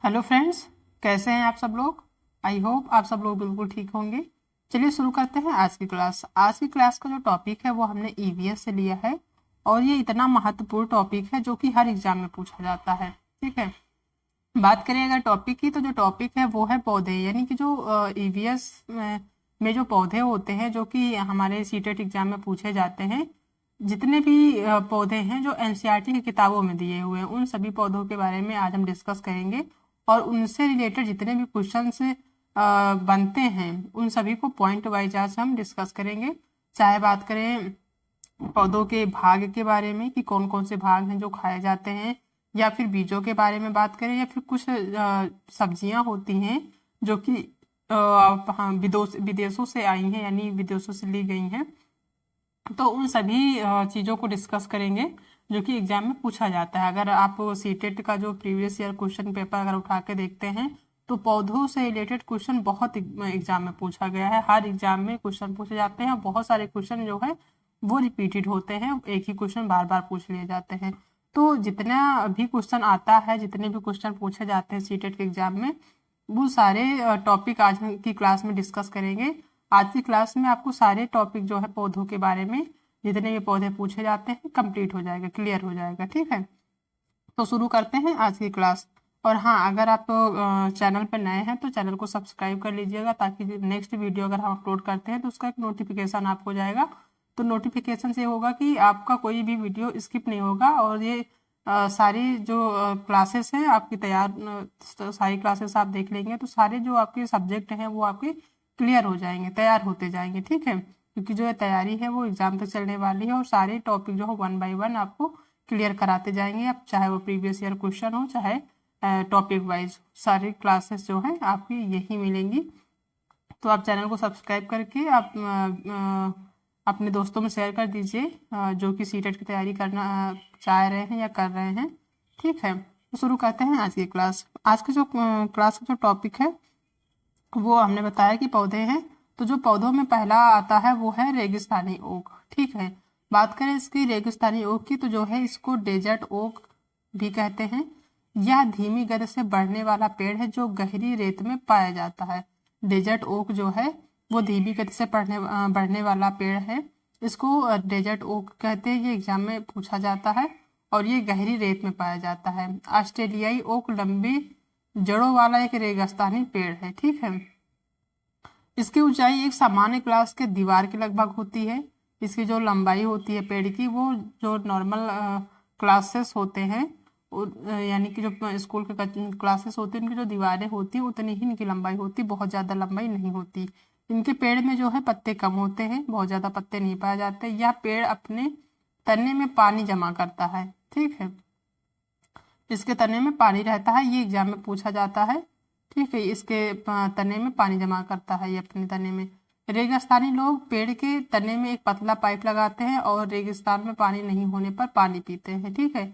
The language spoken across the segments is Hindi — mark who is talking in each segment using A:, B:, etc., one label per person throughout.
A: हेलो फ्रेंड्स, कैसे हैं आप सब लोग। आई होप आप सब लोग बिल्कुल ठीक होंगे। चलिए शुरू करते हैं आज की क्लास। आज की क्लास का जो टॉपिक है वो हमने ईवीएस से लिया है और ये इतना महत्वपूर्ण टॉपिक है जो कि हर एग्जाम में पूछा जाता है। ठीक है, बात करें अगर टॉपिक की, तो जो टॉपिक है वो है पौधे, यानी कि जो ईवीएस में जो पौधे होते हैं जो कि हमारे सीटेट एग्जाम में पूछे जाते हैं। जितने भी पौधे हैं जो एनसीईआरटी की किताबों में दिए हुए हैं, उन सभी पौधों के बारे में आज हम डिस्कस करेंगे और उनसे रिलेटेड जितने भी क्वेश्चंस बनते हैं उन सभी को पॉइंट वाइज आज हम डिस्कस करेंगे। चाहे बात करें पौधों के भाग के बारे में कि कौन कौन से भाग हैं जो खाए जाते हैं, या फिर बीजों के बारे में बात करें, या फिर कुछ सब्जियां होती हैं जो कि हाँ, विदेशों से आई हैं, यानी विदेशों से ली गई हैं। तो उन सभी चीज़ों को डिस्कस करेंगे जो कि एग्जाम में पूछा जाता है। अगर आप सीटेट का जो प्रीवियस ईयर क्वेश्चन पेपर अगर उठा के देखते हैं तो पौधों से रिलेटेड क्वेश्चन बहुत एग्जाम में पूछा गया है। हर एग्जाम में क्वेश्चन पूछे जाते हैं, बहुत सारे क्वेश्चन जो है वो रिपीटेड होते हैं, एक ही क्वेश्चन बार बार पूछ लिए जाते हैं। तो जितना भी क्वेश्चन आता है, जितने भी क्वेश्चन पूछे जाते हैं सीटेट के एग्जाम में, वो सारे टॉपिक आज की क्लास में डिस्कस करेंगे। आज की क्लास में आपको सारे टॉपिक जो है पौधों के बारे में, जितने भी पौधे पूछे जाते हैं, कंप्लीट हो जाएगा, क्लियर हो जाएगा। ठीक है, तो शुरू करते हैं आज की क्लास। और हाँ, अगर आप चैनल पर नए हैं तो चैनल को सब्सक्राइब कर लीजिएगा, ताकि नेक्स्ट वीडियो अगर हम अपलोड करते हैं तो उसका एक नोटिफिकेशन आपको जाएगा। तो नोटिफिकेशन से होगा कि आपका कोई भी वीडियो स्किप नहीं होगा, और ये सारी जो क्लासेस हैं आपकी तैयार, सारी क्लासेस आप देख लेंगे तो सारे जो आपके सब्जेक्ट हैं वो आपके क्लियर हो जाएंगे, तैयार होते जाएंगे। ठीक है, क्योंकि जो ये तैयारी है वो एग्जाम तक चलने वाली है और सारे टॉपिक जो है वन बाय वन आपको क्लियर कराते जाएंगे। अब चाहे वो प्रीवियस ईयर क्वेश्चन हो, चाहे टॉपिक वाइज, सारी क्लासेस जो है आपकी यही मिलेंगी। तो आप चैनल को सब्सक्राइब करके आप अपने दोस्तों में शेयर कर दीजिए जो कि सीटेट की तैयारी करना चाह रहे हैं या कर रहे हैं। ठीक है, तो शुरू करते हैं आज की क्लास। आज की जो क्लास का जो टॉपिक है वो हमने बताया कि पौधे हैं। तो जो पौधों में पहला आता है वो है रेगिस्तानी ओक। ठीक है, बात करें इसकी रेगिस्तानी ओक की, तो जो है इसको डेजर्ट ओक भी कहते हैं। यह धीमी गति से बढ़ने वाला पेड़ है जो गहरी रेत में पाया जाता है। डेजर्ट ओक जो है वो धीमी गति से बढ़ने वाला पेड़ है, इसको डेजर्ट ओक कहते हैं। ये एग्जाम में पूछा जाता है और ये गहरी रेत में पाया जाता है। ऑस्ट्रेलियाई ओक लंबी जड़ों वाला एक रेगिस्तानी पेड़ है। ठीक है, इसकी ऊंचाई एक सामान्य क्लास के दीवार के लगभग होती है। इसकी जो लंबाई होती है पेड़ की, वो जो नॉर्मल क्लासेस होते हैं, यानी कि जो स्कूल के क्लासेस होती हैं, उनकी जो दीवारें होती हैं उतनी ही इनकी लंबाई होती, बहुत ज़्यादा लंबाई नहीं होती। इनके पेड़ में जो है पत्ते कम होते हैं, बहुत ज़्यादा पत्ते नहीं पाए जाते। यह पेड़ अपने तने में पानी जमा करता है। ठीक है, इसके तने में पानी रहता है, ये एग्जाम में पूछा जाता है। ठीक है, इसके तने में पानी जमा करता है ये अपने तने में। रेगिस्तानी लोग पेड़ के तने में एक पतला पाइप लगाते हैं और रेगिस्तान में पानी नहीं होने पर पानी पीते हैं। ठीक है,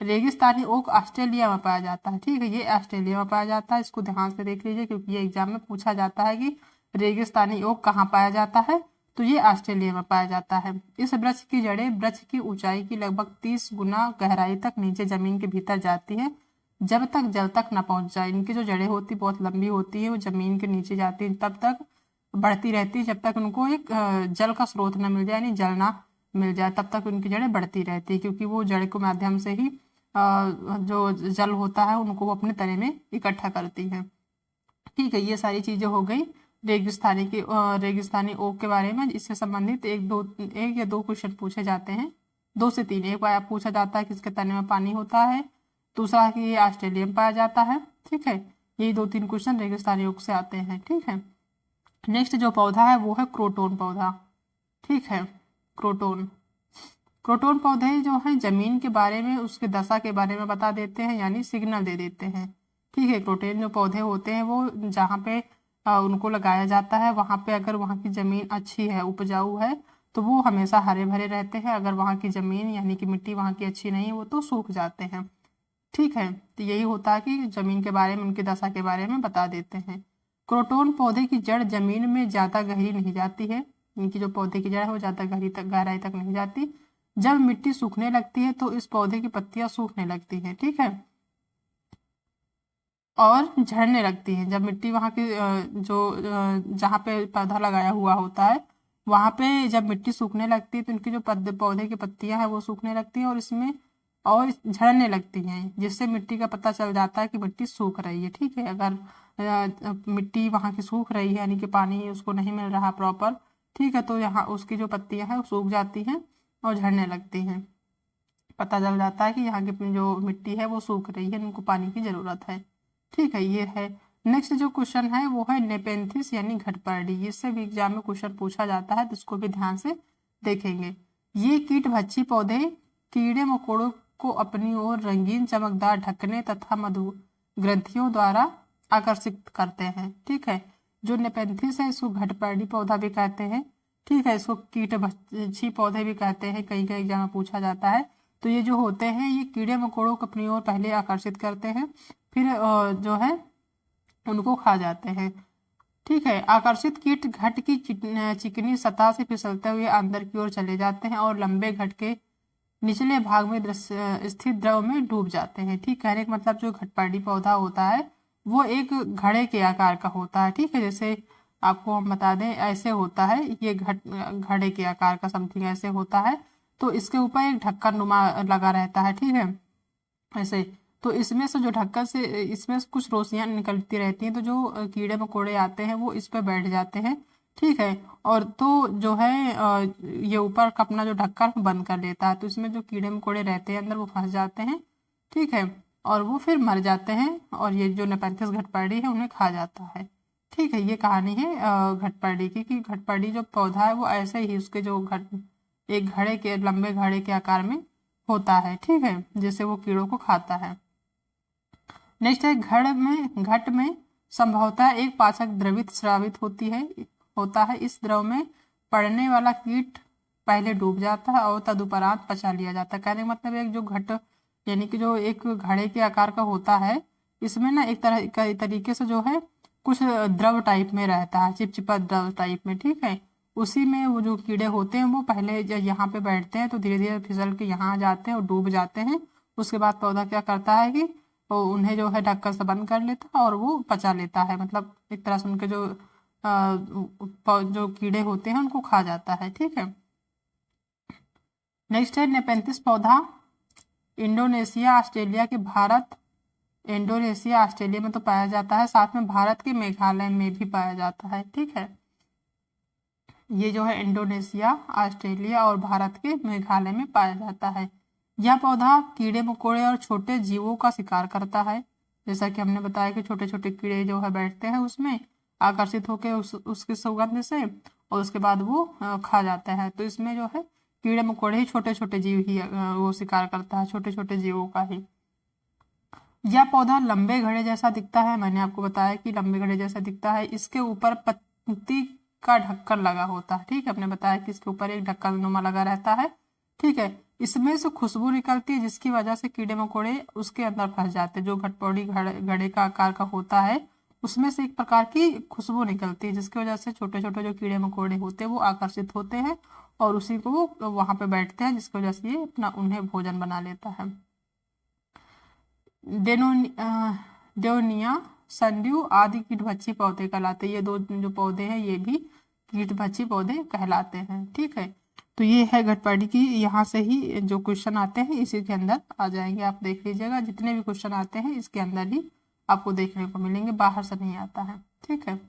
A: रेगिस्तानी ओक ऑस्ट्रेलिया में पाया जाता है। ठीक है, ये ऑस्ट्रेलिया में पाया जाता है, इसको ध्यान से देख लीजिए क्योंकि ये एग्जाम में पूछा जाता है कि रेगिस्तानी ओक कहाँ पाया जाता है। तो ये ऑस्ट्रेलिया में पाया जाता है। इस वृक्ष की जड़ें वृक्ष की ऊंचाई की लगभग 30 गुना गहराई तक नीचे जमीन के भीतर जाती है, जब तक जल तक न पहुंच जाए। इनकी जो जड़ें होती बहुत लंबी होती है, वो जमीन के नीचे जाती है, तब तक बढ़ती रहती है जब तक उनको एक जल का स्रोत न मिल जाए, यानी जल ना मिल जाए, तब तक उनकी जड़ें बढ़ती रहती है, क्योंकि वो जड़ के माध्यम से ही जो जल होता है उनको वो अपने तने में इकट्ठा करती है। ठीक है, ये सारी चीजें हो गई रेगिस्तानी ओक के बारे में। इससे संबंधित एक या दो क्वेश्चन पूछे जाते हैं, दो से तीन। एक बार पूछा जाता है कि इसके तने में पानी होता है, दूसरा कि ये ऑस्ट्रेलिया में पाया जाता है। ठीक है, यही दो तीन क्वेश्चन रेगिस्तानी ओक से आते हैं। ठीक है, नेक्स्ट जो पौधा है वो है क्रोटोन पौधा। ठीक है, क्रोटोन क्रोटोन पौधे जो हैं जमीन के बारे में, उसके दशा के बारे में बता देते हैं, यानी सिग्नल दे देते हैं। ठीक है, क्रोटोन जो पौधे होते हैं वो जहाँ पे उनको लगाया जाता है, वहाँ पे अगर वहाँ की जमीन अच्छी है, उपजाऊ है, तो वो हमेशा हरे भरे रहते हैं। अगर वहाँ की जमीन यानी कि मिट्टी वहाँ की अच्छी नहीं है, वो तो सूख जाते हैं। ठीक है, तो यही होता है कि जमीन के बारे में, उनकी दशा के बारे में बता देते हैं। क्रोटोन पौधे की जड़ जमीन में ज्यादा गहरी नहीं जाती है, इनकी जो पौधे की जड़ है वो ज्यादा गहराई तक नहीं जाती। जब मिट्टी सूखने लगती है तो इस पौधे की पत्तियां सूखने लगती हैं। ठीक है, और झड़ने लगती हैं। जब मिट्टी वहाँ की जहाँ पे पौधा लगाया हुआ होता है वहाँ पे जब मिट्टी सूखने लगती है तो उनकी जो पौधे की पत्तियां हैं वो सूखने लगती हैं और इसमें और झड़ने लगती हैं, जिससे मिट्टी का पता चल जाता है कि मिट्टी सूख रही है। ठीक है, अगर मिट्टी वहाँ की सूख रही है यानी कि पानी उसको नहीं मिल रहा प्रॉपर, ठीक है, तो यहाँ उसकी जो पत्तियां हैं वो सूख जाती हैं और झड़ने लगती हैं। पता चल जाता है कि यहाँ की जो मिट्टी है वो सूख रही है, उनको पानी की जरूरत है। ठीक है, ये है। नेक्स्ट जो क्वेश्चन है वो है नेपेंथिस यानी घटपर्डी। इससे भी एग्जाम में क्वेश्चन पूछा जाता है तो इसको भी ध्यान से देखेंगे। ये कीट भक्षी पौधे कीड़े मकोड़ों को अपनी ओर रंगीन चमकदार ढकने तथा मधु ग्रंथियों द्वारा आकर्षित करते हैं। ठीक है, जो नेपेंथिस है इसको घटपर्डी पौधा भी कहते हैं। ठीक है, इसको कीट भक्षी पौधे भी कहते हैं, कई कई एग्जाम में पूछा जाता है। तो ये जो होते हैं ये कीड़े मकोड़ों को अपनी ओर पहले आकर्षित करते हैं, फिर जो है उनको खा जाते हैं। ठीक है, आकर्षित कीट घट की चिकनी सतह से फिसलते हुए अंदर की ओर चले जाते हैं और लंबे घट के निचले भाग में स्थित द्रव में डूब जाते हैं। ठीक, कहने का मतलब जो घटपर्डी पौधा होता है वो एक घड़े के आकार का होता है। ठीक है, जैसे आपको हम बता दें ऐसे होता है, ये घड़े के आकार का समथिंग ऐसे होता है। तो इसके ऊपर एक ढक्कन नुमा लगा रहता है। ठीक है, ऐसे। तो इसमें से जो ढक्कन से इसमें से कुछ रोशनियां निकलती रहती हैं, तो जो कीड़े मकोड़े आते हैं वो इस पे बैठ जाते हैं। ठीक है, और तो जो है ये ऊपर का अपना जो ढक्कन बंद कर लेता है, तो इसमें जो कीड़े मकोड़े रहते हैं अंदर वो फंस जाते हैं। ठीक है, और वो फिर मर जाते हैं और ये जो नेपेंथिस घटपर्डी है उन्हें खा जाता है। ठीक है, ये कहानी है घटपर्डी की, कि घटपर्डी जो पौधा है वो ऐसे ही उसके जो एक घड़े के लंबे घड़े के आकार में होता है। ठीक है, जिससे वो कीड़ों को खाता है। नेक्स्ट है घट में संभवतः एक पाचक द्रवित स्रावित होता है। इस द्रव में पड़ने वाला कीट पहले डूब जाता है और तदुपरांत पचा लिया जाता है। कहने का मतलब एक जो घट यानी कि जो एक घड़े के आकार का होता है, इसमें ना एक तरह का तरीके से जो है कुछ द्रव टाइप में रहता है, चिपचिपा द्रव टाइप में। ठीक है, उसी में वो जो कीड़े होते हैं वो पहले जब यहाँ पे बैठते हैं तो धीरे धीरे फिसल के यहाँ आ जाते हैं और डूब जाते हैं। उसके बाद पौधा क्या करता है कि वो उन्हें जो है ढक्कन से बंद कर लेता है और वो पचा लेता है, मतलब एक तरह से उनके जो कीड़े होते हैं उनको खा जाता है। ठीक है, नेक्स्ट है नेपेंथिस पौधा इंडोनेशिया ऑस्ट्रेलिया में तो पाया जाता है, साथ में भारत के मेघालय में भी पाया जाता है। ठीक है, ये जो है इंडोनेशिया, ऑस्ट्रेलिया और भारत के मेघालय में पाया जाता है। यह पौधा कीड़े मकोड़े और छोटे जीवों का शिकार करता है। जैसा कि हमने बताया कि छोटे छोटे कीड़े जो है बैठते हैं उसमें आकर्षित होकर उसकी सुगंध से, और उसके बाद वो खा जाते हैं। तो इसमें जो है कीड़े मकोड़े ही छोटे छोटे जीव ही वो शिकार करता है, छोटे छोटे जीवों का ही। यह पौधा लंबे घड़े जैसा दिखता है, मैंने आपको बताया कि लंबे घड़े जैसा दिखता है। इसके ऊपर पत्ती का ढक्कन लगा होता है। ठीक है, हमने बताया कि इसके ऊपर एक ढक्कन नुमा लगा रहता है। ठीक है, इसमें से खुशबू निकलती है जिसकी वजह से कीड़े मकोड़े उसके अंदर फंस जाते हैं। जो घटपर्डी घड़े का आकार का होता है उसमें से एक प्रकार की खुशबू निकलती है जिसकी वजह से छोटे छोटे जो कीड़े मकोड़े होते हैं वो आकर्षित होते हैं और उसी को वो वहां पे बैठते हैं, जिसकी वजह से ये अपना उन्हें भोजन बना लेता है। डेओनिया, संड्यू आदि कीटभक्षी पौधे कहलाते हैं। ये दो जो पौधे हैं ये भी कीटभक्षी पौधे कहलाते हैं। ठीक है, तो ये है घटपर्डी की। यहाँ से ही जो क्वेश्चन आते हैं इसी के अंदर आ जाएंगे, आप देख लीजिएगा। जितने भी क्वेश्चन आते हैं इसके अंदर ही आपको देखने को मिलेंगे, बाहर से नहीं आता है। ठीक है,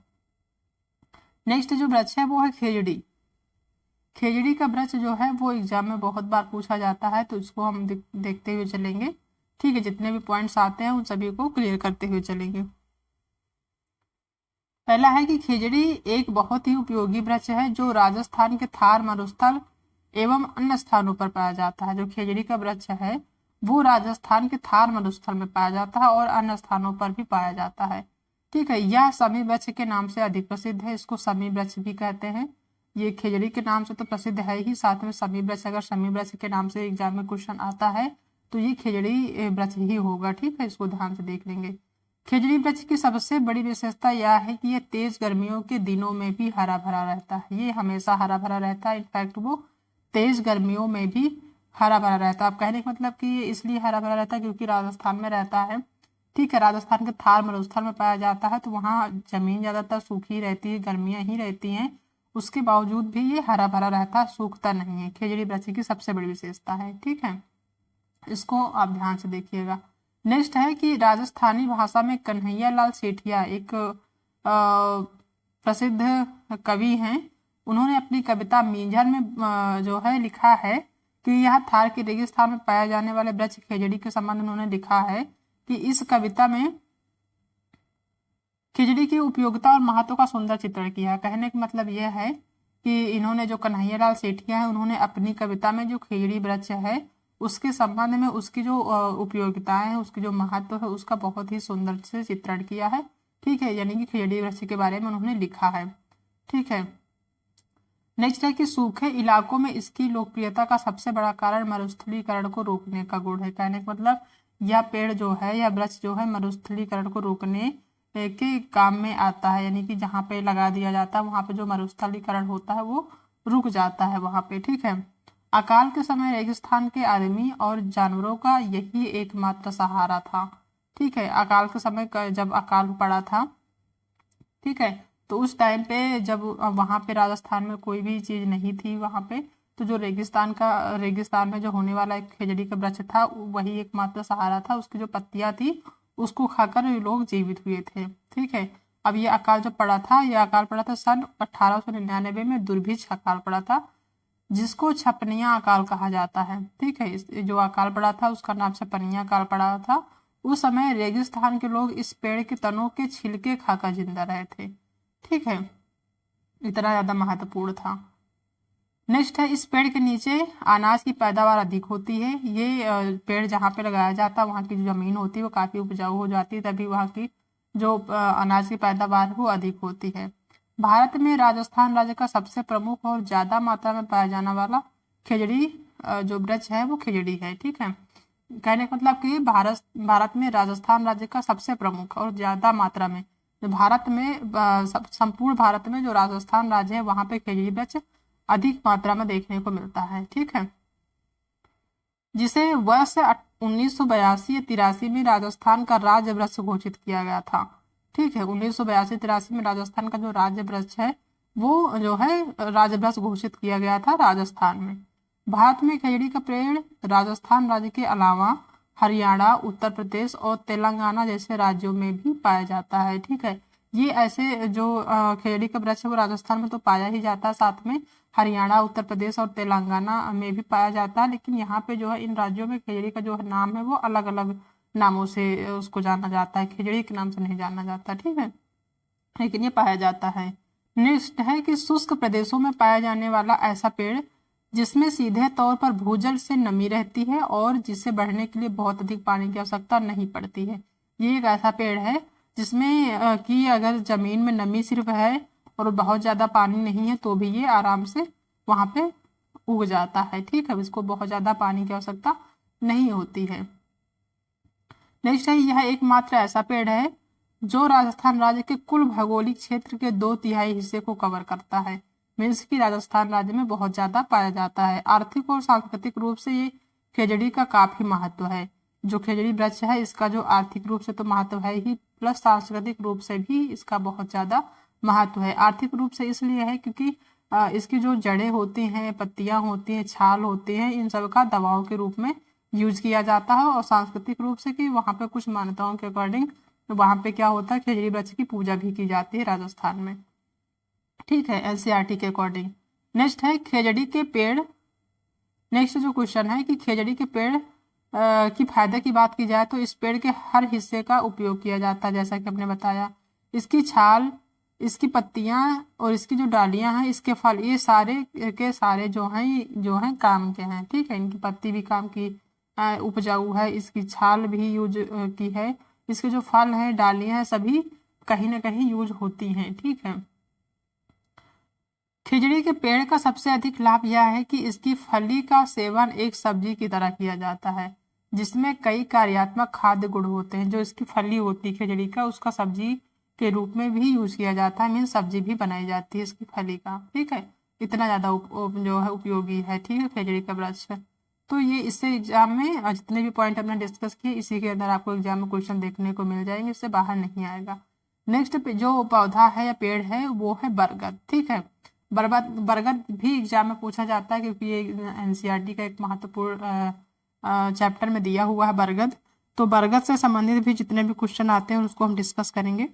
A: नेक्स्ट जो वृक्ष है वो है खेजड़ी। खेजड़ी का वृक्ष जो है वो एग्जाम में बहुत बार पूछा जाता है, तो इसको हम देखते हुए चलेंगे। ठीक है, जितने भी पॉइंट्स आते हैं उन सभी को क्लियर करते हुए चलेंगे। पहला है कि खेजड़ी एक बहुत ही उपयोगी वृक्ष है जो राजस्थान के थार मरुस्थल एवं अन्य स्थानों पर पाया जाता है। जो खेजड़ी का वृक्ष है वो राजस्थान के थार मरुस्थल में पाया जाता है और अन्य स्थानों पर भी पाया जाता है। ठीक है, यह समी वृक्ष के नाम से अधिक प्रसिद्ध है, इसको समी वृक्ष भी कहते हैं। ये खेजड़ी के नाम से तो प्रसिद्ध है ही, साथ में समी वृक्ष, अगर समी वृक्ष के नाम से एग्जाम में क्वेश्चन आता है तो ये खेजड़ी वृक्ष ही होगा। ठीक है, इसको ध्यान से देख लेंगे। खेजड़ी वृक्ष की सबसे बड़ी विशेषता यह है कि यह तेज गर्मियों के दिनों में भी हरा भरा रहता है। ये हमेशा हरा भरा रहता है, इनफैक्ट वो तेज गर्मियों में भी हरा भरा रहता है। आप कहने का मतलब कि ये इसलिए हरा भरा रहता है क्योंकि राजस्थान में रहता है, ठीक है। राजस्थान के थार मरुस्थल में पाया जाता है, तो वहाँ जमीन ज्यादातर सूखी रहती है, गर्मियाँ ही रहती हैं। उसके बावजूद भी ये हरा भरा रहता है, सूखता नहीं है। खेजड़ी वृक्ष की सबसे बड़ी विशेषता है। ठीक है, इसको आप ध्यान से देखिएगा। नेक्स्ट है कि राजस्थानी भाषा में कन्हैया लाल सेठिया एक प्रसिद्ध कवि हैं। उन्होंने अपनी कविता मींझर में जो है लिखा है कि यह थार के रेगिस्तान में पाए जाने वाले वृक्ष खेजड़ी के संबंध में उन्होंने लिखा है कि इस कविता में खिचड़ी की उपयोगिता और महत्व का सुंदर चित्रण किया। कहने का मतलब यह है कि इन्होंने जो कन्हैया लाल सेठिया है, उन्होंने अपनी कविता में जो खिचड़ी वृक्ष है उसके संबंध में उसकी जो उपयोगिताएं हैं, उसकी जो महत्व है, उसका बहुत ही सुंदर से चित्रण किया है। ठीक है, यानी कि खिचड़ी वृक्ष के बारे में उन्होंने लिखा है। ठीक है, नेक्स्ट है कि सूखे इलाकों में इसकी लोकप्रियता का सबसे बड़ा कारण मरुस्थलीकरण को रोकने का गुण है। कहने का मतलब यह पेड़ जो है, यह वृक्ष जो है, मरुस्थलीकरण को रोकने के काम में आता है। यानी कि जहाँ पे लगा दिया जाता है वहां पे जो मरुस्थलीकरण होता है वो रुक जाता है वहां पे। ठीक है, अकाल के समय रेगिस्तान के आदमी और जानवरों का यही एकमात्र सहारा था। ठीक है, अकाल के समय जब अकाल पड़ा था, ठीक है, तो उस टाइम पे जब वहां पे राजस्थान में कोई भी चीज नहीं थी वहां पे, तो जो रेगिस्तान में जो होने वाला एक खेजड़ी का वृक्ष था वही एकमात्र सहारा था। उसकी जो पत्तियां थी उसको खाकर ये लोग जीवित हुए थे। ठीक है, अब ये अकाल जब पड़ा था, ये अकाल पड़ा था सन 1899 में, दुर्भिक्ष अकाल पड़ा था जिसको छपनिया अकाल कहा जाता है। ठीक है, जो अकाल पड़ा था उसका नाम छपनिया अकाल पड़ा था। उस समय रेगिस्तान के लोग इस पेड़ के तनों के छिलके खाकर जिंदा रहे थे। ठीक है, इतना ज्यादा महत्वपूर्ण था। नेक्स्ट है, इस पेड़ के नीचे अनाज की पैदावार अधिक होती है। ये पेड़ जहाँ पे लगाया जाता है वहाँ की जो जमीन होती है वो काफी उपजाऊ हो जाती है, तभी वहाँ की जो अनाज की पैदावार है वो अधिक होती है। भारत में राजस्थान राज्य का सबसे प्रमुख और ज्यादा मात्रा में पाया जाने वाला खिजड़ी जो वृक्ष है वो खिजड़ी है। ठीक है, कहने का मतलब कि भारत में राजस्थान राज्य का सबसे प्रमुख और ज्यादा मात्रा में, जो भारत में संपूर्ण भारत में जो राजस्थान राज्य है वहां पे खिजड़ी वृक्ष अधिक मात्रा में देखने को मिलता है। ठीक है, जिसे वर्ष 1982 या 83 में राजस्थान का राज्य वृक्ष घोषित किया गया था। ठीक है, 1982-83 में राजस्थान का जो राज्य वृक्ष है वो जो है राज्य वृक्ष घोषित किया गया था राजस्थान में। भारत में खजड़ी का पेड़ राजस्थान राज्य के अलावा हरियाणा, उत्तर प्रदेश और तेलंगाना जैसे राज्यों में भी पाया जाता है। ठीक है, ये ऐसे जो खजड़ी का वृक्ष है वो राजस्थान में तो पाया ही जाता है, साथ में हरियाणा, उत्तर प्रदेश और तेलंगाना में भी पाया जाता है। लेकिन यहाँ पे जो है इन राज्यों में खिचड़ी का जो नाम है वो अलग अलग नामों से उसको जाना जाता है, खिचड़ी के नाम से नहीं जाना जाता। ठीक है, लेकिन ये पाया जाता है। नेक्स्ट है कि शुष्क प्रदेशों में पाया जाने वाला ऐसा पेड़ जिसमें सीधे तौर पर भूजल से नमी रहती है और जिसे बढ़ने के लिए बहुत अधिक पानी की आवश्यकता नहीं पड़ती है। ये एक ऐसा पेड़ है जिसमें कि अगर जमीन में नमी सिर्फ है और बहुत ज्यादा पानी नहीं है तो भी ये आराम से वहां पे उग जाता है। ठीक है, इसको बहुत ज्यादा पानी की आवश्यकता नहीं होती है। नेक्स्ट है, यह एकमात्र ऐसा पेड़ है जो राजस्थान राज्य के कुल भौगोलिक क्षेत्र के 2/3 हिस्से को कवर करता है। मीन्स की राजस्थान राज्य में बहुत ज्यादा पाया जाता है। आर्थिक और सांस्कृतिक रूप से ये खेजड़ी का काफी महत्व है। जो खेजड़ी वृक्ष है इसका जो आर्थिक रूप से तो महत्व है ही, प्लस सांस्कृतिक रूप से भी इसका बहुत ज्यादा महत्व है। आर्थिक रूप से इसलिए है क्योंकि इसकी जो जड़ें होती हैं, पत्तियां होती हैं, छाल होती हैं, इन सब का दवाओं के रूप में यूज किया जाता है। और सांस्कृतिक रूप से कि वहाँ पे कुछ मान्यताओं के अकॉर्डिंग वहाँ पे क्या होता है, खिचड़ी वृक्ष की पूजा भी की जाती है राजस्थान में। ठीक है, एनसीईआरटी के अकॉर्डिंग। नेक्स्ट है खेजड़ी के पेड़। नेक्स्ट जो क्वेश्चन है कि खेजड़ी के पेड़ की फायदे की बात की जाए तो इस पेड़ के हर हिस्से का उपयोग किया जाता है, जैसा कि हमने बताया। इसकी छाल, इसकी पत्तियां और इसकी जो डालियां हैं, इसके फल, ये सारे के सारे जो हैं काम के हैं। ठीक है, इनकी पत्ती भी काम की उपजाऊ है, इसकी छाल भी यूज की है, इसके जो फल हैं, डालियां हैं, सभी कहीं ना कहीं यूज होती हैं। ठीक है, खिचड़ी के पेड़ का सबसे अधिक लाभ यह है कि इसकी फली का सेवन एक सब्जी की तरह किया जाता है जिसमें कई कार्यात्मक खाद्य गुण होते हैं। जो इसकी फली होती है खिचड़ी का, उसका सब्जी के रूप में भी यूज किया जाता है, मीन सब्जी भी बनाई जाती है इसकी फली का। ठीक है, इतना ज्यादा जो है उपयोगी है। ठीक है, खिचड़ी का वृक्ष। तो ये इससे एग्जाम में जितने भी पॉइंट हमने डिस्कस किए इसी के अंदर आपको एग्जाम में क्वेश्चन देखने को मिल जाएंगे, इससे बाहर नहीं आएगा। नेक्स्ट जो पौधा है या पेड़ है वो है बरगद। ठीक है, बरगद बरगद भी एग्जाम में पूछा जाता है क्योंकि ये एनसीईआरटी का एक महत्वपूर्ण चैप्टर में दिया हुआ है बरगद। तो बरगद से संबंधित भी जितने भी क्वेश्चन आते हैं उसको हम डिस्कस करेंगे।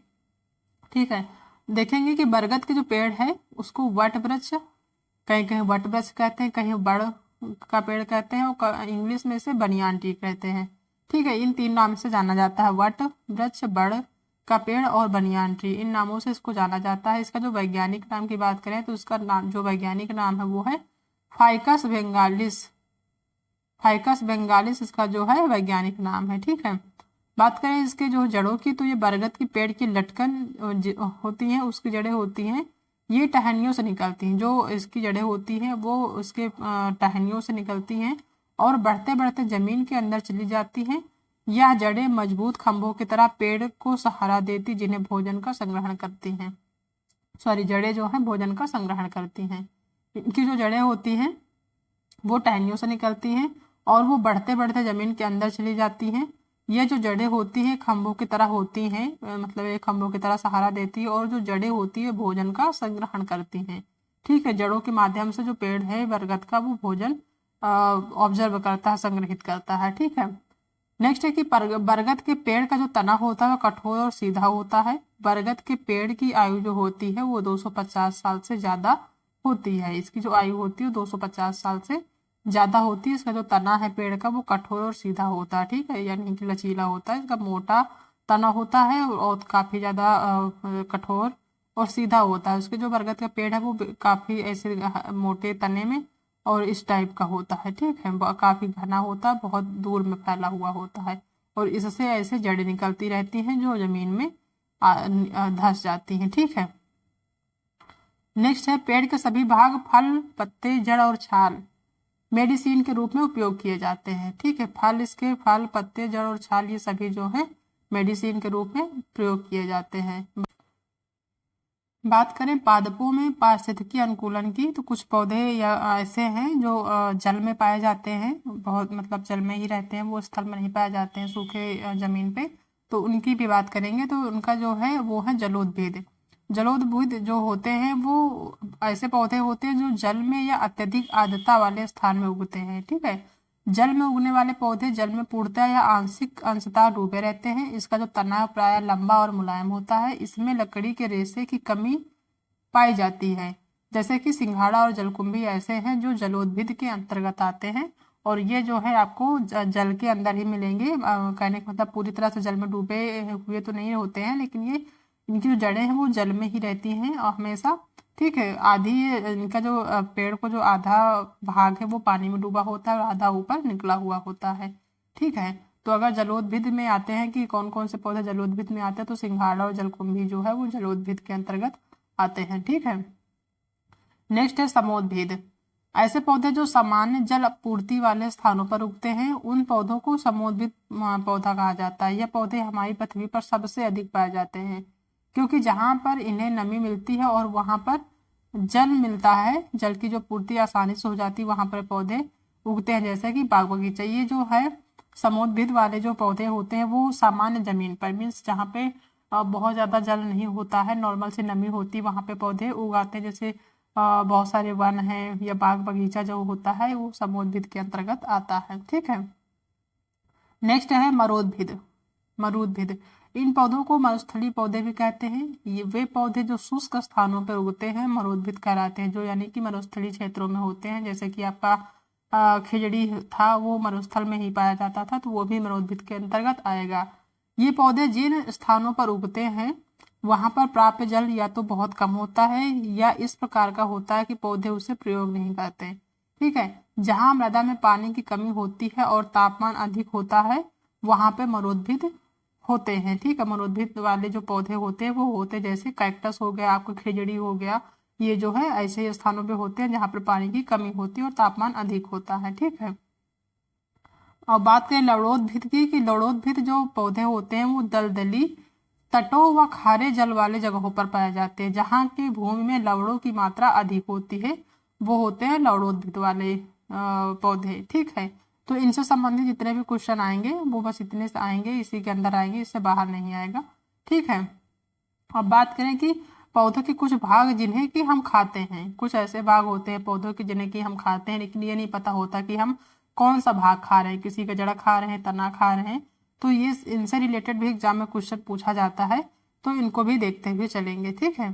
A: ठीक है, देखेंगे कि बरगद के जो पेड़ है उसको वट वृक्ष, कहीं कहीं वट वृक्ष कहते हैं, कहीं बड़ का पेड़ कहते हैं और इंग्लिश में इसे बनियान ट्री कहते हैं। ठीक है, इन 3 नाम से जाना जाता है, वट वृक्ष, बड़ का पेड़ और बनियान ट्री, इन नामों से इसको जाना जाता है। इसका जो वैज्ञानिक नाम की बात करें तो इसका नाम जो वैज्ञानिक नाम है वो है फाइकस बेंगालिस। फाइकस बेंगालिस इसका जो है वैज्ञानिक नाम है। ठीक है, बात करें इसके जो जड़ों की तो ये बरगद की पेड़ की लटकन होती हैं, उसकी जड़ें होती हैं, ये टहनियों से निकलती हैं। जो इसकी जड़ें होती हैं वो उसके टहनियों से निकलती हैं और बढ़ते बढ़ते जमीन के अंदर चली जाती हैं। यह जड़ें मजबूत खंभों की तरह पेड़ को सहारा देती जिन्हें भोजन का संग्रहण करती हैं। सॉरी, जड़ें जो हैं भोजन का संग्रहण करती हैं। इनकी जो जड़ें होती हैं वो टहनियों से निकलती हैं और वो बढ़ते बढ़ते जमीन के अंदर चली जाती हैं। ये जो जड़ें होती हैं खंभों की तरह होती हैं, मतलब ये खंभों की तरह सहारा देती है और जो जड़ें होती है भोजन का संग्रहण करती हैं। ठीक है, जड़ों के माध्यम से जो पेड़ है बरगद का वो भोजन ऑब्जर्व करता है, संग्रहित करता है। ठीक है, नेक्स्ट है कि बरगद के पेड़ का जो तना होता है वो कठोर और सीधा होता है। बरगद के पेड़ की आयु जो होती है वो 250 साल से ज्यादा होती है। इसकी जो आयु होती है 250 साल से ज्यादा होती है। इसका जो तना है पेड़ का वो कठोर और सीधा होता है। ठीक है, यानी कि लचीला होता है, इसका मोटा तना होता है और काफी ज्यादा कठोर और सीधा होता है। उसके जो बरगद का पेड़ है वो काफी ऐसे मोटे तने में और इस टाइप का होता है। ठीक है, काफी घना होता है, बहुत दूर में फैला हुआ होता है और इससे ऐसे जड़ें निकलती रहती हैं जो जमीन में धंस जाती हैं। ठीक है, नेक्स्ट है पेड़ के सभी भाग फल, पत्ते, जड़ और छाल मेडिसिन के रूप में उपयोग किए जाते हैं। ठीक है, इसके फल, पत्ते, जड़ और छाल ये सभी जो है मेडिसिन के रूप में प्रयोग किए जाते हैं। बात करें पादपों में पारिस्थितिकी अनुकूलन की तो कुछ पौधे या ऐसे हैं जो जल में पाए जाते हैं, बहुत मतलब जल में ही रहते हैं, वो स्थल में नहीं पाए जाते हैं, सूखे जमीन पे, तो उनकी भी बात करेंगे। तो उनका जो है वो है जलोदभिद। जलोदभिद जो होते हैं वो ऐसे पौधे होते हैं जो जल में या अत्यधिक आर्द्रता वाले स्थान में उगते हैं। ठीक है, जल में उगने वाले पौधे जल में पूर्णतः या आंशिक अंशतः डूबे रहते हैं। इसका जो तना प्राय लंबा और मुलायम होता है। इसमें लकड़ी के रेशे की कमी पाई जाती है। जैसे कि सिंघाड़ा और जलकुंभी ऐसे हैं जो जलोदभिद के अंतर्गत आते हैं और ये जो है आपको जल के अंदर ही मिलेंगे। कहने का मतलब पूरी तरह से जल में डूबे हुए तो नहीं होते हैं, लेकिन ये इनकी जो जड़ें हैं वो जल में ही रहती हैं और हमेशा। ठीक है, आधी इनका जो पेड़ को जो आधा भाग है वो पानी में डूबा होता है और आधा ऊपर निकला हुआ होता है। ठीक है, तो अगर जलोदभिद में आते हैं कि कौन कौन से पौधे जलोदभिद में आते हैं तो सिंघाड़ा और जलकुंभी जो है वो जलोदभिद के अंतर्गत आते हैं। ठीक है, नेक्स्ट है समोद्भिद। ऐसे पौधे जो सामान्य जल आपूर्ति वाले स्थानों पर उगते हैं उन पौधों को समोद्भिद पौधा कहा जाता है। यह पौधे हमारी पृथ्वी पर सबसे अधिक पाए जाते हैं क्योंकि जहां पर इन्हें नमी मिलती है और वहां पर जल मिलता है, जल की जो पूर्ति आसानी से हो जाती है वहां पर पौधे उगते हैं, जैसे कि बाग बगीचा। ये जो है समोद्भिद वाले जो पौधे होते हैं वो सामान्य जमीन पर, मीन्स जहाँ पे बहुत ज्यादा जल नहीं होता है, नॉर्मल से नमी होती है, वहां पे पौधे उगाते हैं। जैसे बहुत सारे वन है या बाग बगीचा जो होता है वो समोद्भिद के अंतर्गत आता है। ठीक है, नेक्स्ट है मरोद्भिद। मरुद्भिद, इन पौधों को मरुस्थलीय पौधे भी कहते हैं। ये वे पौधे जो शुष्क स्थानों पर उगते हैं मरुद्भिद कहलाते हैं, जो यानी कि मरुस्थलीय क्षेत्रों में होते हैं। जैसे कि आपका खिजड़ी था वो मरुस्थल में ही पाया जाता था, तो वो भी मरुद्भिद के अंतर्गत आएगा। ये पौधे जिन स्थानों पर उगते हैं वहां पर प्राप्य जल या तो बहुत कम होता है या इस प्रकार का होता है कि पौधे उसे प्रयोग नहीं करते। ठीक है, जहां मृदा में पानी की कमी होती है और तापमान अधिक होता है वहां पे मरोद्भिद होते हैं। ठीक है, मरोद्भिद वाले जो पौधे होते हैं वो होते जैसे कैक्टस हो गया, आपको खिजड़ी हो गया, ये जो है ऐसे स्थानों पे होते हैं जहाँ पर पानी की कमी होती है और तापमान अधिक होता है। ठीक है, और बात करें लवणोद्भिद की कि लवणोद्भिद जो पौधे होते हैं वो दलदली तटों व खारे जल वाले जगहों पर पाए जाते हैं। जहाँ की भूमि में लवणों की मात्रा अधिक होती है वो होते हैं लवणोद्भिद वाले पौधे। ठीक है, तो इनसे संबंधित जितने भी क्वेश्चन आएंगे वो बस इतने से आएंगे, इसी के अंदर आएंगे, इससे बाहर नहीं आएगा। ठीक है। अब बात करें कि पौधों के कुछ भाग जिन्हें कि हम खाते हैं। कुछ ऐसे भाग होते हैं पौधों के जिन्हें कि हम खाते हैं, लेकिन ये नहीं पता होता कि हम कौन सा भाग खा रहे हैं, किसी का जड़ खा रहे हैं, तना खा रहे हैं। तो ये इनसे रिलेटेड भी एग्जाम में क्वेश्चन पूछा जाता है, तो इनको भी देखते हुए चलेंगे। ठीक है।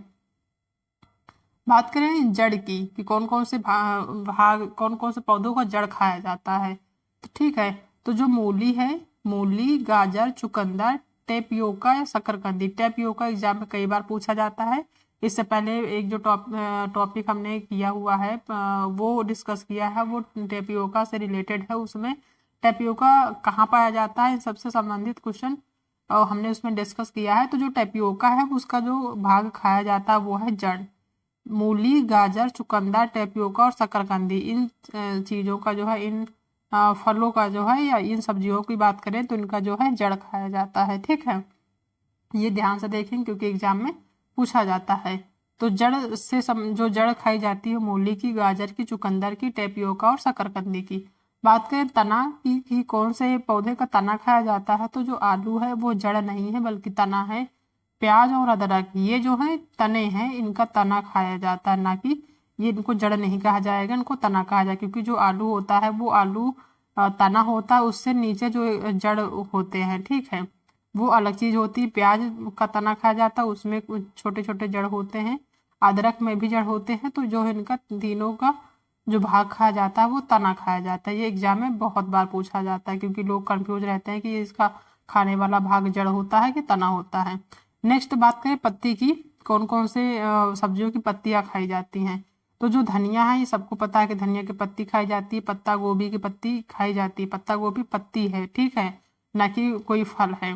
A: बात करें जड़ की कि कौन कौन से भाग कौन कौन से पौधों का जड़ खाया जाता है। तो ठीक है, तो जो मूली है, मूली, गाजर, चुकंदर, टेपियोका या शकरकंदी। टेपियोका एग्जाम में कई बार पूछा जाता है। इससे पहले एक जो टॉपिक हमने किया हुआ है वो डिस्कस किया है, वो टेपियोका से रिलेटेड है। उसमें टेपियोका कहाँ पाया जाता है, इन सबसे संबंधित क्वेश्चन हमने उसमें डिस्कस किया है। तो जो टेपियोका है उसका जो भाग खाया जाता है वो है जड़। मूली, गाजर, चुकंदर, टेपियोका और शकरकंदी, इन चीज़ों का जो है, इन फलों का जो है या इन सब्जियों की बात करें तो इनका जो है जड़ खाया जाता है। ठीक है, ये ध्यान से देखें क्योंकि एग्जाम में पूछा जाता है। तो जड़ से जो जड़ खाई जाती है मूली की, गाजर की, चुकंदर की, टेपियोका और शकरकंदी की। बात करें तना की कि कौन से पौधे का तना खाया जाता है, तो जो आलू है वो जड़ नहीं है बल्कि तना है। प्याज और अदरक ये जो है तने हैं, इनका तना खाया जाता है, ना कि ये इनको जड़ नहीं कहा जाएगा, इनको तना कहा जाएगा। क्योंकि जो आलू होता है वो आलू तना होता है, उससे नीचे जो जड़ होते हैं, ठीक है, वो अलग चीज होती है। प्याज का तना खाया जाता है, उसमें कुछ छोटे छोटे जड़ होते हैं। अदरक में भी जड़ होते हैं। तो जो है इनका तीनों का जो भाग खाया जाता है वो तना खाया जाता है। ये एग्जाम में बहुत बार पूछा जाता है क्योंकि लोग कंफ्यूज रहते हैं कि इसका खाने वाला भाग जड़ होता है कि तना होता है। नेक्स्ट बात करें पत्ती की, कौन कौन से सब्जियों की पत्तियां खाई जाती हैं। तो जो धनिया है, ये सबको पता है कि धनिया की पत्ती खाई जाती है। पत्ता गोभी की पत्ती खाई जाती है। पत्ता गोभी पत्ती है, ठीक है, ना कि कोई फल है।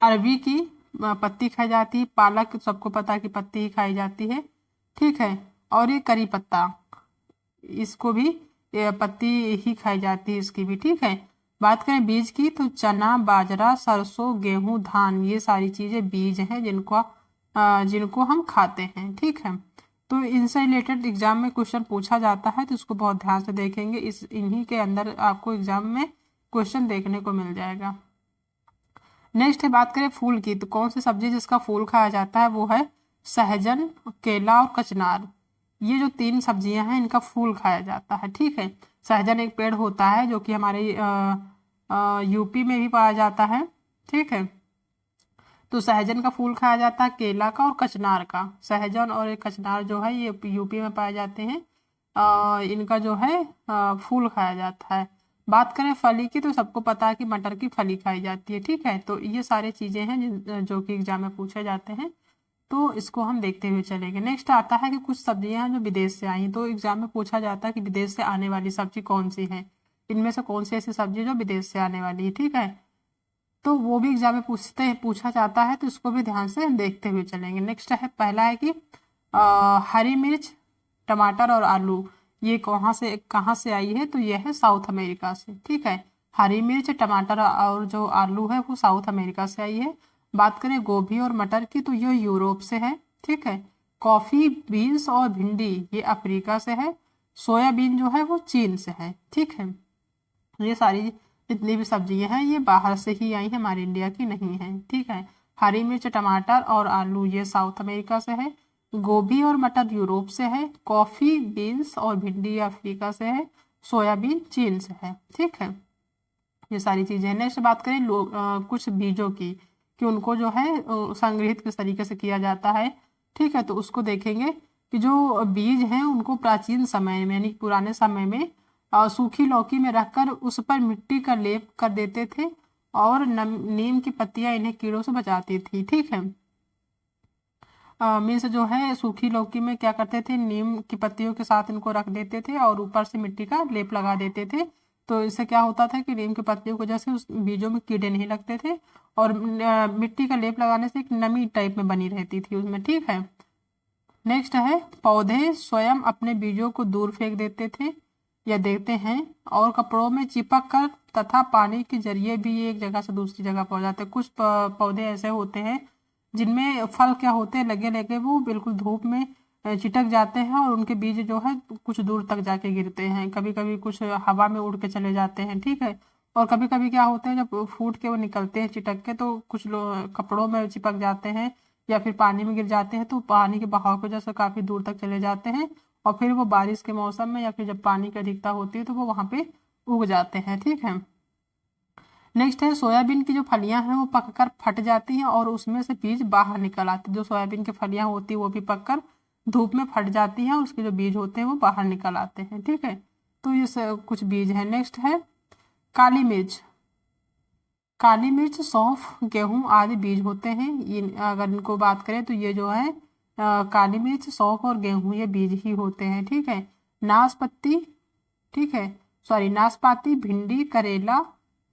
A: अरबी की पत्ती खाई जाती है। पालक सबको पता है कि पत्ती ही खाई जाती है, ठीक है। और ये करी पत्ता, इसको भी पत्ती ही खाई जाती है, इसकी भी, ठीक है। बात करें बीज की तो चना, बाजरा, सरसों, गेहूं, धान, ये सारी चीजें बीज हैं जिनको हम खाते हैं, ठीक है। तो इनसे रिलेटेड एग्जाम में क्वेश्चन पूछा जाता है, तो इसको बहुत ध्यान से देखेंगे। इन्हीं के अंदर आपको एग्जाम में क्वेश्चन देखने को मिल जाएगा। नेक्स्ट है बात करें फूल की, तो कौन सी सब्जी जिसका फूल खाया जाता है वो है सहजन, केला और कचनार। ये जो तीन सब्जियां हैं इनका फूल खाया जाता है, ठीक है। सहजन एक पेड़ होता है जो कि हमारे यूपी में भी पाया जाता है, ठीक है। तो सहजन का फूल खाया जाता है, केला का और कचनार का। सहजन और कचनार जो है ये यूपी में पाए जाते हैं। इनका जो है फूल खाया जाता है। बात करें फली की तो सबको पता है कि मटर की फली खाई जाती है, ठीक है। तो ये सारी चीजें हैं जो कि एग्जाम में पूछे जाते हैं, तो इसको हम देखते हुए चलेंगे। नेक्स्ट आता है कि कुछ सब्जियां हैं जो विदेश से आई हैं। तो एग्जाम में पूछा जाता है कि विदेश से आने वाली सब्जी कौन सी है, इनमें से कौन सी ऐसी सब्जी जो विदेश से आने वाली है, ठीक है। तो वो भी एग्जाम में पूछा जाता है, तो इसको भी ध्यान से देखते हुए चलेंगे। नेक्स्ट है, पहला है कि हरी मिर्च, टमाटर और आलू ये कहाँ से आई है, तो ये है साउथ अमेरिका से, ठीक है। हरी मिर्च, टमाटर और जो आलू है वो साउथ अमेरिका से आई है। बात करें गोभी और मटर की तो ये यूरोप से है, ठीक है। कॉफी, बीन्स और भिंडी ये अफ्रीका से है। सोयाबीन जो है वो चीन से है, ठीक है। ये सारी जितनी भी सब्जियां हैं ये बाहर से ही आई हैं, हमारे इंडिया की नहीं है, ठीक है। हरी मिर्च, टमाटर और आलू ये साउथ अमेरिका से है। गोभी और मटर यूरोप से है। कॉफी, बीन्स और भिंडी अफ्रीका से है। सोयाबीन चीन से है, ठीक है। ये सारी चीजें। नेक्स्ट बात करें कुछ बीजों की कि उनको जो है संग्रहित किस तरीके से किया जाता है, ठीक है। तो उसको देखेंगे कि जो बीज हैं उनको प्राचीन समय में यानी पुराने समय में सूखी लौकी में रखकर उस पर मिट्टी का लेप कर देते थे और नीम की पत्तियां इन्हें कीड़ों से बचाती थी, ठीक है। मीन्स जो है सूखी लौकी में क्या करते थे, नीम की पत्तियों के साथ इनको रख देते थे और ऊपर से मिट्टी का लेप लगा देते थे। तो इससे क्या होता था कि नीम की पत्तियों की वजह से उस बीजों में कीड़े नहीं लगते थे और मिट्टी का लेप लगाने से एक नमी टाइप में बनी रहती थी उसमें, ठीक है। नेक्स्ट है पौधे स्वयं अपने बीजों को दूर फेंक देते थे या देते हैं और कपड़ों में चिपक कर तथा पानी के जरिए भी ये एक जगह से दूसरी जगह पहुंच जाते हैं। कुछ पौधे ऐसे होते हैं जिनमें फल क्या होते हैं, लगे लगे वो बिल्कुल धूप में चिटक जाते हैं और उनके बीज जो है कुछ दूर तक जाके गिरते हैं, कभी कभी कुछ हवा में उड़ के चले जाते हैं, ठीक है। और कभी कभी क्या होता है, जब फूट के वो निकलते हैं चिटक के, तो कुछ लोग कपड़ों में चिपक जाते हैं या फिर पानी में गिर जाते हैं, तो पानी के बहाव की वजह से काफी दूर तक चले जाते हैं और फिर वो बारिश के मौसम में या फिर जब पानी की अधिकता होती है तो वो वहां पे उग जाते हैं, ठीक है। नेक्स्ट है सोयाबीन की जो फलियां हैं वो पककर फट जाती हैं और उसमें से बीज बाहर निकल आते हैं। जो सोयाबीन की फलियां होती है वो भी पककर धूप में फट जाती हैं और उसके जो बीज होते हैं वो बाहर निकल आते हैं, ठीक है। तो ये कुछ बीज है। नेक्स्ट है काली मिर्च। काली मिर्च, सौंफ, गेहूं आदि बीज होते हैं। ये अगर इनको बात करें तो ये जो है काली मिर्च, सौंफ और गेहूं ये बीज ही होते हैं, ठीक है। नाशपत्ती, ठीक है, सॉरी नाशपाती, भिंडी, करेला,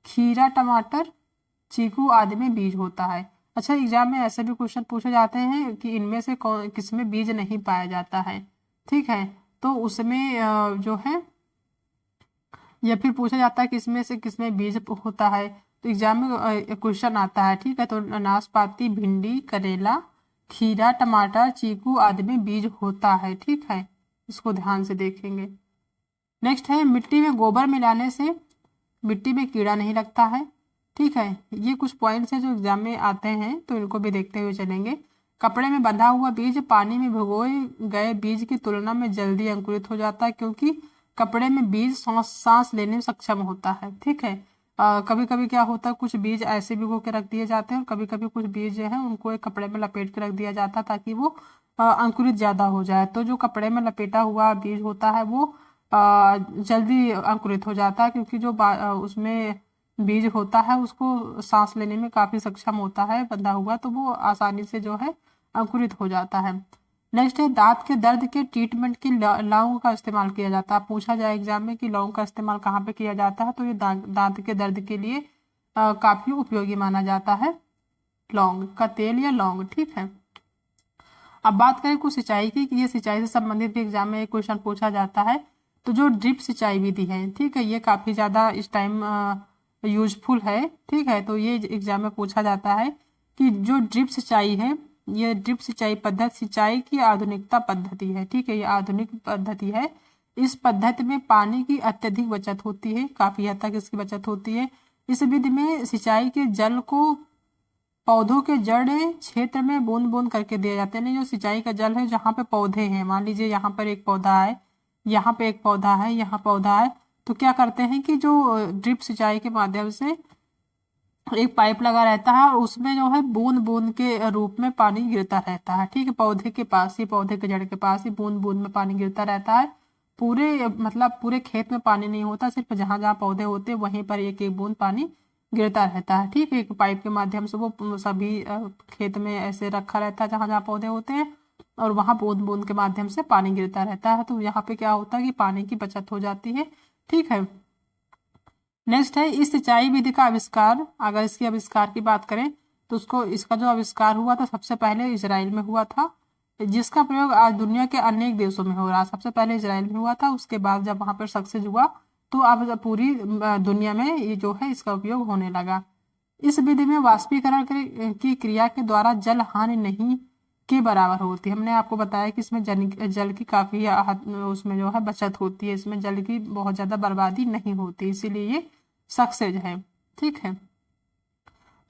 A: खीरा, टमाटर, चीकू आदि में बीज होता है। अच्छा, एग्जाम में ऐसे भी क्वेश्चन पूछे जाते हैं कि इनमें से कौन किसमें बीज नहीं पाया जाता है, ठीक है। तो उसमें जो है या फिर पूछा जाता है कि इसमें से किसमें बीज होता है, तो एग्जाम में क्वेश्चन आता है, ठीक है। तो नाशपाती, भिंडी, करेला, खीरा, टमाटर, चीकू आदि में बीज होता है, ठीक है। इसको ध्यान से देखेंगे। नेक्स्ट है मिट्टी में गोबर मिलाने से मिट्टी में कीड़ा नहीं लगता है, ठीक है। ये कुछ पॉइंट्स हैं जो एग्जाम में आते हैं, तो इनको भी देखते हुए चलेंगे। कपड़े में बंधा हुआ बीज पानी में भिगोए गए बीज की तुलना में जल्दी अंकुरित हो जाता है, क्योंकि कपड़े में बीज सांस लेने में सक्षम होता है, ठीक है। कभी कभी क्या होता है, कुछ बीज ऐसे भिगो के रख दिए जाते हैं और कभी कभी कुछ बीज जो है उनको एक कपड़े में लपेट के रख दिया जाता है ताकि वो अंकुरित ज्यादा हो जाए। तो जो कपड़े में लपेटा हुआ बीज होता है वो जल्दी अंकुरित हो जाता है, क्योंकि जो उसमें बीज होता है उसको सांस लेने में काफी सक्षम होता है बंधा हुआ, तो वो आसानी से जो है अंकुरित हो जाता है। नेक्स्ट है दांत के दर्द के ट्रीटमेंट के लौंग का इस्तेमाल किया जाता है। पूछा जाए एग्जाम में कि लौंग का इस्तेमाल कहाँ पे किया जाता है, तो ये दांत के दर्द के लिए काफी उपयोगी माना जाता है, लौंग का तेल या लौंग, ठीक है। अब बात करें कुछ सिंचाई की, कि ये सिंचाई से संबंधित भी एग्जाम में एक क्वेश्चन पूछा जाता है। तो जो ड्रिप सिंचाई विधि है, ठीक है, ये काफी ज्यादा इस टाइम यूजफुल है, ठीक है। तो ये एग्जाम में पूछा जाता है कि जो ड्रिप सिंचाई है, ये ड्रिप सिंचाई पद्धति सिंचाई की आधुनिकता पद्धति है, ठीक है, ये आधुनिक पद्धति है। इस पद्धति में पानी की अत्यधिक बचत होती है, काफी हद तक इसकी बचत होती है। इस विधि में सिंचाई के जल को पौधों के जड़ क्षेत्र में बूंद बूंद करके दिया जाता है। जो सिंचाई का जल है, जहाँ पे पौधे हैं, मान लीजिए यहाँ पर एक पौधा है, यहाँ पे एक पौधा है, यहाँ पौधा है, तो क्या करते हैं कि जो ड्रिप सिंचाई के माध्यम से एक पाइप लगा रहता है और उसमें जो है बूंद बूंद के रूप में पानी गिरता रहता है, ठीक है। पौधे के पास ही, पौधे के जड़ के पास ही बूंद बूंद में पानी गिरता रहता है। पूरे मतलब पूरे खेत में पानी नहीं होता, सिर्फ जहां जहां पौधे होते हैं वहीं पर एक एक बूंद पानी गिरता रहता है, ठीक है। एक पाइप के माध्यम से वो सभी खेत में ऐसे रखा रहता है जहां जहां पौधे होते हैं और वहां बूंद बूंद के माध्यम से पानी गिरता रहता है। तो यहाँ पे क्या होता है कि पानी की बचत हो जाती है, ठीक है। नेक्स्ट है इस सिंचाई विधि का आविष्कार। अगर इसके आविष्कार की बात करें तो उसको इसका जो आविष्कार हुआ था सबसे पहले इजराइल में हुआ था, जिसका प्रयोग आज दुनिया के अनेक देशों में हो रहा है। सबसे पहले इजराइल में हुआ था, उसके बाद जब वहां पर सक्सेस हुआ तो अब पूरी दुनिया में ये जो है इसका उपयोग होने लगा। इस विधि में वाष्पीकरण की क्रिया के द्वारा जल हानि नहीं के बराबर होती है। हमने आपको बताया कि इसमें जल की काफी उसमें जो है बचत होती है, इसमें जल की बहुत ज्यादा बर्बादी नहीं होती, इसीलिए ये सक्सेस है, ठीक है।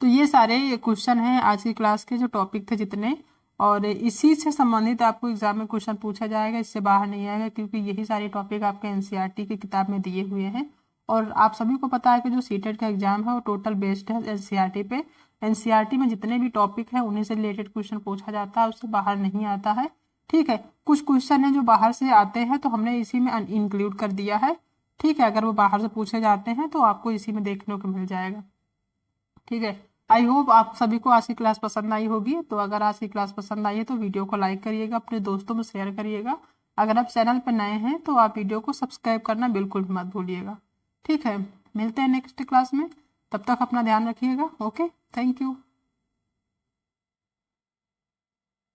A: तो ये सारे क्वेश्चन हैं आज की क्लास के, जो टॉपिक थे जितने, और इसी से संबंधित आपको एग्जाम में क्वेश्चन पूछा जाएगा, इससे बाहर नहीं आएगा, क्योंकि यही सारे टॉपिक आपके एनसीईआरटी की किताब में दिए हुए हैं। और आप सभी को पता है कि जो सीटेट का एग्जाम है वो टोटल बेस्ड है एनसीईआरटी पे। एनसीईआरटी में जितने भी टॉपिक हैं उन्हीं से रिलेटेड क्वेश्चन पूछा जाता है, उससे बाहर नहीं आता है, ठीक है। कुछ क्वेश्चन है जो बाहर से आते हैं तो हमने इसी में इंक्लूड कर दिया है, ठीक है। अगर वो बाहर से पूछे जाते हैं तो आपको इसी में देखने को मिल जाएगा, ठीक है। आई होप आप सभी को आज की क्लास पसंद आई होगी। तो अगर आज की क्लास पसंद आई है तो वीडियो को लाइक करिएगा, अपने दोस्तों में शेयर करिएगा। अगर आप चैनल पर नए हैं तो आप वीडियो को सब्सक्राइब करना बिल्कुल भी मत भूलिएगा, ठीक है। मिलते हैं नेक्स्ट क्लास में, तब तक अपना ध्यान रखिएगा। Okay, thank you.